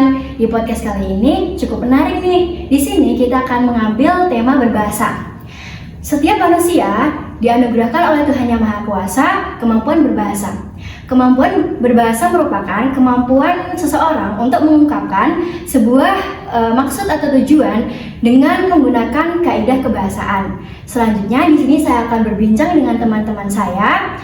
teman-teman, di podcast kali ini cukup menarik nih. Di sini kita akan mengambil tema berbahasa. Setiap manusia dianugerahkan oleh Tuhan Yang Maha Kuasa kemampuan berbahasa. Kemampuan berbahasa merupakan kemampuan seseorang untuk mengungkapkan sebuah maksud atau tujuan dengan menggunakan kaidah kebahasaan. Selanjutnya di sini saya akan berbincang dengan teman-teman saya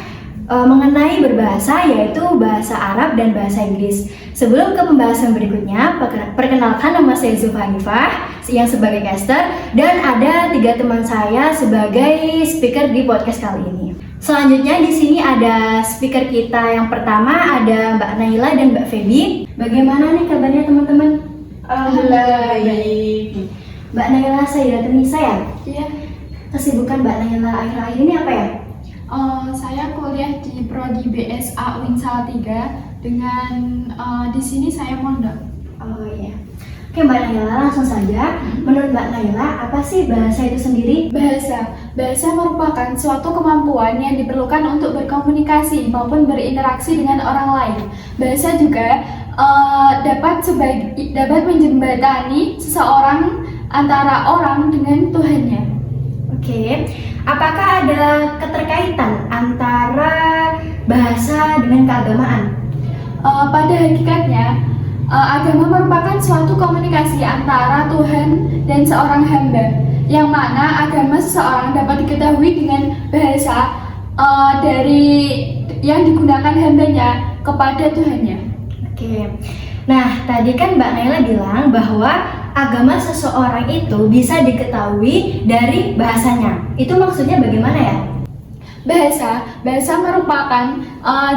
mengenai berbahasa, yaitu bahasa Arab dan bahasa Inggris. Sebelum ke pembahasan berikutnya, perkenalkan nama saya Zulfa Hanifah yang sebagai caster, dan ada 3 teman saya sebagai speaker di podcast kali ini. Selanjutnya di sini ada speaker kita yang pertama, ada Mbak Naila dan Mbak Feby. Bagaimana nih kabarnya teman-teman? Alhamdulillah baik. Mbak Naila Sayyidatun-Nisa ya? Iya. Kesibukan Mbak Naila akhir-akhir ini apa ya? Saya kuliah di Prodi BSA UIN Salatiga dengan di sini saya mondok. Oh iya. Oke Mbak Naila, langsung saja. Menurut Mbak Naila, apa sih bahasa itu sendiri? Bahasa merupakan suatu kemampuan yang diperlukan untuk berkomunikasi maupun berinteraksi dengan orang lain. Bahasa juga dapat menjembatani seseorang antara orang dengan Tuhannya. Oke. Apakah ada keterkaitan antara bahasa dengan keagamaan? Pada hakikatnya, agama merupakan suatu komunikasi antara Tuhan dan seorang hamba, yang mana agama seseorang dapat diketahui dengan bahasa dari yang digunakan hambanya kepada Tuhannya. Oke. Nah, tadi kan Mbak Naila bilang bahwa agama seseorang itu bisa diketahui dari bahasanya. Itu maksudnya bagaimana ya? Bahasa merupakan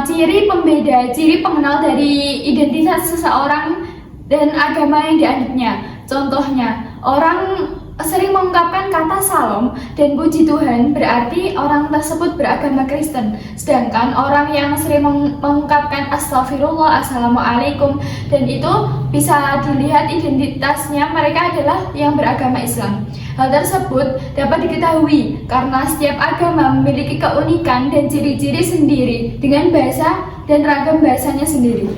ciri pembeda, ciri pengenal dari identitas seseorang dan agama yang dianutnya. Contohnya, orang sering mengungkapkan kata salam dan puji Tuhan, berarti orang tersebut beragama Kristen. Sedangkan orang yang sering mengungkapkan astagfirullah, assalamualaikum, dan itu bisa dilihat identitasnya mereka adalah yang beragama Islam. Hal tersebut dapat diketahui karena setiap agama memiliki keunikan dan ciri-ciri sendiri dengan bahasa dan ragam bahasanya sendiri.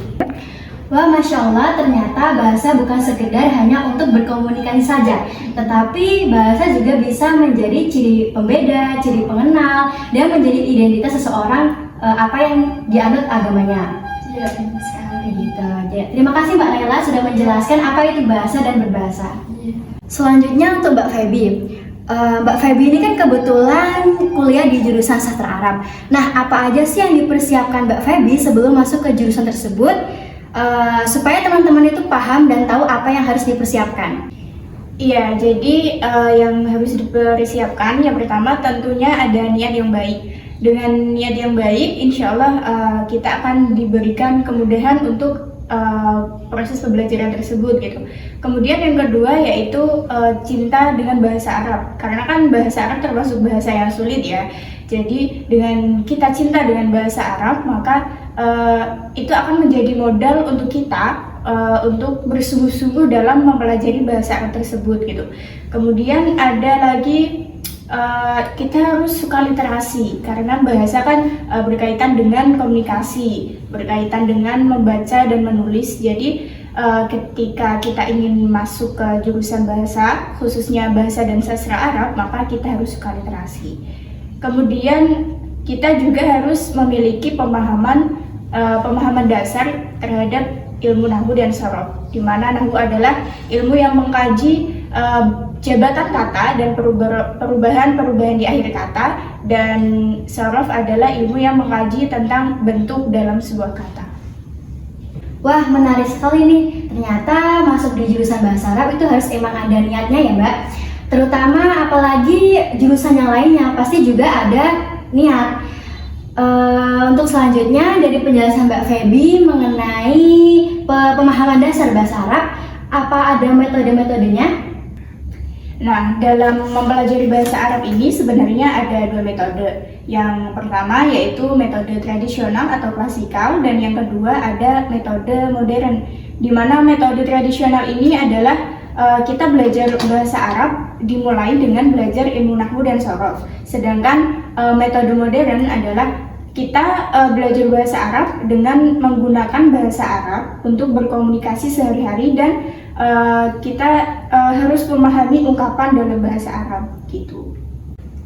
Wah, Masya Allah, ternyata bahasa bukan sekedar hanya untuk berkomunikasi saja, tetapi bahasa juga bisa menjadi ciri pembeda, ciri pengenal, dan menjadi identitas seseorang apa yang dianut agamanya. Iya, benar sekali. Gitu. Terima kasih Mbak Naila sudah menjelaskan apa itu bahasa dan berbahasa. Iya. Selanjutnya untuk Mbak Feby. Mbak Feby ini kan kebetulan kuliah di jurusan sastra Arab. Nah, apa aja sih yang dipersiapkan Mbak Feby sebelum masuk ke jurusan tersebut? Supaya teman-teman itu paham dan tahu apa yang harus dipersiapkan. Iya, jadi yang harus dipersiapkan yang pertama tentunya ada niat yang baik. Dengan niat yang baik, insya Allah kita akan diberikan kemudahan untuk proses pembelajaran tersebut gitu. Kemudian yang kedua yaitu cinta dengan bahasa Arab, karena kan bahasa Arab termasuk bahasa yang sulit ya. Jadi dengan kita cinta dengan bahasa Arab, maka itu akan menjadi modal untuk kita untuk bersungguh-sungguh dalam mempelajari bahasa Arab tersebut gitu. Kemudian ada lagi kita harus suka literasi, karena bahasa kan berkaitan dengan komunikasi, berkaitan dengan membaca dan menulis. Jadi ketika kita ingin masuk ke jurusan bahasa, khususnya bahasa dan sastra Arab, maka kita harus suka literasi. Kemudian kita juga harus memiliki pemahaman dasar terhadap ilmu nahwu dan shorof, di mana nahwu adalah ilmu yang mengkaji jabatan kata dan perubahan-perubahan di akhir kata, dan shorof adalah ilmu yang mengkaji tentang bentuk dalam sebuah kata. Wah, menarik sekali nih. Ternyata masuk di jurusan bahasa Arab itu harus emang ada niatnya ya Mbak. Terutama apalagi jurusan yang lainnya pasti juga ada niat. Untuk selanjutnya dari penjelasan Mbak Feby mengenai pemahaman dasar bahasa Arab, apa ada metode-metodenya? Nah, dalam mempelajari bahasa Arab ini sebenarnya ada 2 metode. Yang pertama yaitu metode tradisional atau klasikal, dan yang kedua ada metode modern. Di mana metode tradisional ini adalah kita belajar bahasa Arab dimulai dengan belajar ilmu nahwu dan shorof. Sedangkan metode modern adalah kita belajar bahasa Arab dengan menggunakan bahasa Arab untuk berkomunikasi sehari-hari dan kita harus memahami ungkapan dalam bahasa Arab gitu.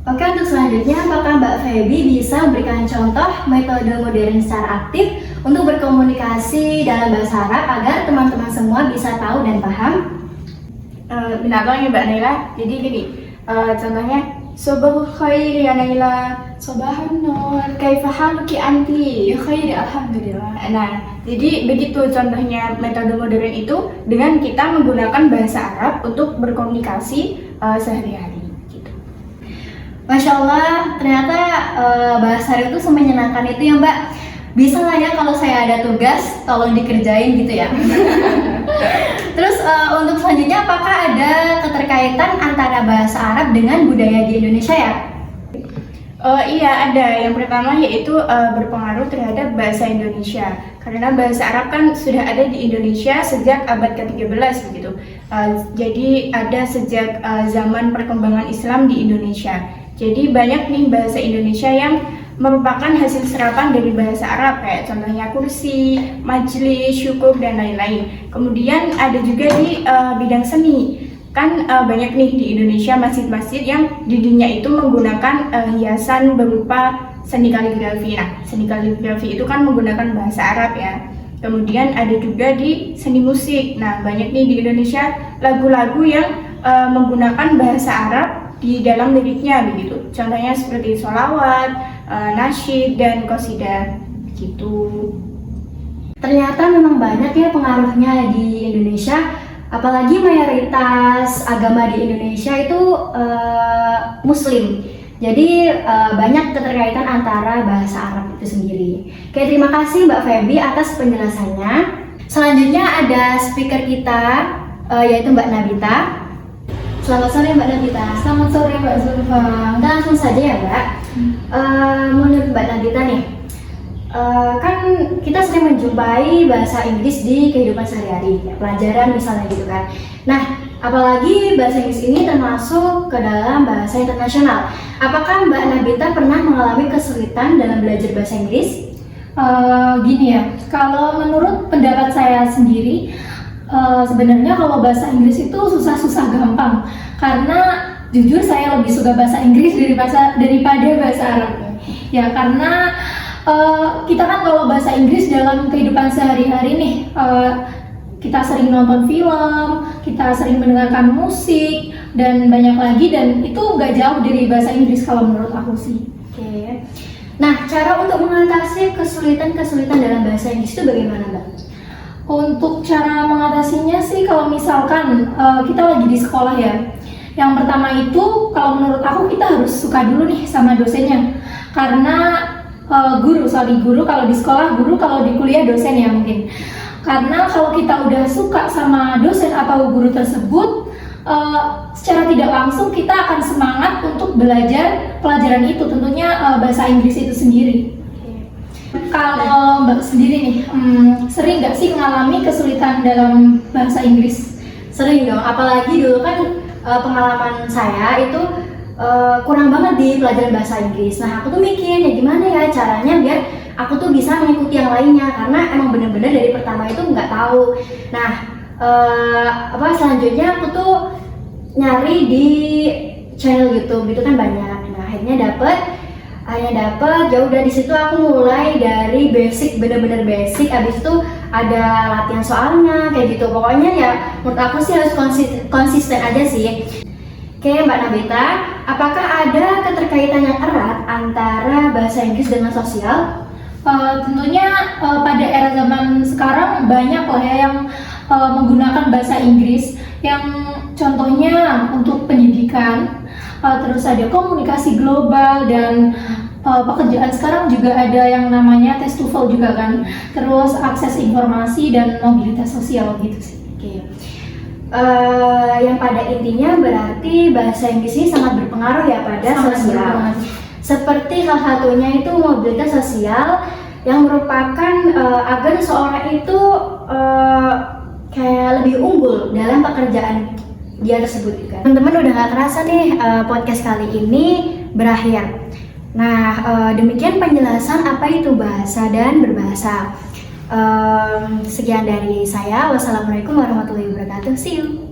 Oke, untuk selanjutnya, apakah Mbak Feby bisa memberikan contoh metode modern secara aktif untuk berkomunikasi dalam bahasa Arab agar teman-teman semua bisa tahu dan paham? Benar banget Mbak Naila. Jadi gini, contohnya Sobahul khair ya Naila, Sobahun nur, kaifa haluki anti? ya khair, alhamdulillah. Nah, jadi begitu contohnya metode modern itu dengan kita menggunakan bahasa Arab untuk berkomunikasi sehari-hari. Masya Allah, ternyata bahasa Arab itu semenyenangkan itu ya Mbak. Bisa lah ya kalau saya ada tugas, tolong dikerjain gitu ya. Terus untuk selanjutnya, apakah ada keterkaitan antara bahasa Arab dengan budaya di Indonesia ya? Iya ada. Yang pertama yaitu berpengaruh terhadap bahasa Indonesia. Karena bahasa Arab kan sudah ada di Indonesia sejak abad ke-13 begitu. Jadi ada sejak zaman perkembangan Islam di Indonesia. Jadi banyak nih bahasa Indonesia yang merupakan hasil serapan dari bahasa Arab, kayak contohnya kursi, majlis, syukur, dan lain-lain. Kemudian ada juga di bidang seni. Kan banyak nih di Indonesia masjid-masjid yang dindingnya itu menggunakan hiasan berupa seni kaligrafi. Nah, seni kaligrafi itu kan menggunakan bahasa Arab ya. Kemudian ada juga di seni musik. Nah, banyak nih di Indonesia lagu-lagu yang menggunakan bahasa Arab di dalam liriknya begitu. Contohnya seperti sholawat, nasyid, dan qasidah gitu. Ternyata memang banyak ya pengaruhnya di Indonesia, apalagi mayoritas agama di Indonesia itu Muslim. Jadi banyak keterkaitan antara bahasa Arab itu sendiri. Oke, terima kasih Mbak Feby atas penjelasannya. Selanjutnya ada speaker kita yaitu Mbak Nabita. Selamat sore Mbak Nabita. Selamat sore Mbak Zulfa. Kita langsung saja ya Mbak. Menurut Mbak Nabita nih, kan kita sering menjumpai bahasa Inggris di kehidupan sehari-hari, ya, pelajaran misalnya gitu kan. Nah, apalagi bahasa Inggris ini termasuk ke dalam bahasa internasional. Apakah Mbak Nabita pernah mengalami kesulitan dalam belajar bahasa Inggris? Gini ya, kalau menurut pendapat saya sendiri, sebenarnya kalau bahasa Inggris itu susah-susah gampang, karena jujur saya lebih suka bahasa Inggris daripada bahasa Arab. Ya karena kita kan kalau bahasa Inggris dalam kehidupan sehari-hari nih, kita sering nonton film, kita sering mendengarkan musik, dan banyak lagi, dan itu nggak jauh dari bahasa Inggris kalau menurut aku sih. Oke. Nah, cara untuk mengatasi kesulitan-kesulitan dalam bahasa Inggris itu bagaimana Mbak? Untuk cara mengatasinya sih, kalau misalkan kita lagi di sekolah ya, yang pertama itu kalau menurut aku kita harus suka dulu nih sama dosennya. Karena guru kalau di sekolah, guru kalau di kuliah dosen ya mungkin. Karena kalau kita udah suka sama dosen atau guru tersebut, secara tidak langsung kita akan semangat untuk belajar pelajaran itu, tentunya bahasa Inggris itu sendiri. Kalau Mbak sendiri nih, sering nggak sih mengalami kesulitan dalam bahasa Inggris? Sering dong, apalagi dulu kan pengalaman saya itu kurang banget di pelajaran bahasa Inggris. Nah, aku tuh mikir ya gimana ya caranya biar aku tuh bisa mengikuti yang lainnya, karena emang bener-bener dari pertama itu nggak tahu. Nah, selanjutnya aku tuh nyari di channel YouTube gitu kan banyak. Nah, akhirnya dapet ya udah di situ aku mulai dari basic, bener-bener basic. Abis itu ada latihan soalnya kayak gitu. Pokoknya ya menurut aku sih harus konsisten aja sih. Oke Mbak Nabita, apakah ada keterkaitan yang erat antara bahasa Inggris dengan sosial? Tentunya pada era zaman sekarang banyak lah ya yang menggunakan bahasa Inggris, yang contohnya untuk pendidikan, terus ada komunikasi global, dan pekerjaan sekarang juga ada yang namanya tes TOEFL juga kan, terus akses informasi dan mobilitas sosial gitu sih. Oke. Yang pada intinya berarti bahasa Inggris ini sangat berpengaruh ya pada sosial. Seperti salah satunya itu mobilitas sosial, yang merupakan agar seseorang itu kayak lebih unggul dalam pekerjaan dia tersebut juga. Teman-teman udah gak kerasa nih podcast kali ini berakhir. Nah, demikian penjelasan apa itu bahasa dan berbahasa. Sekian dari saya. Wassalamualaikum warahmatullahi wabarakatuh. See you.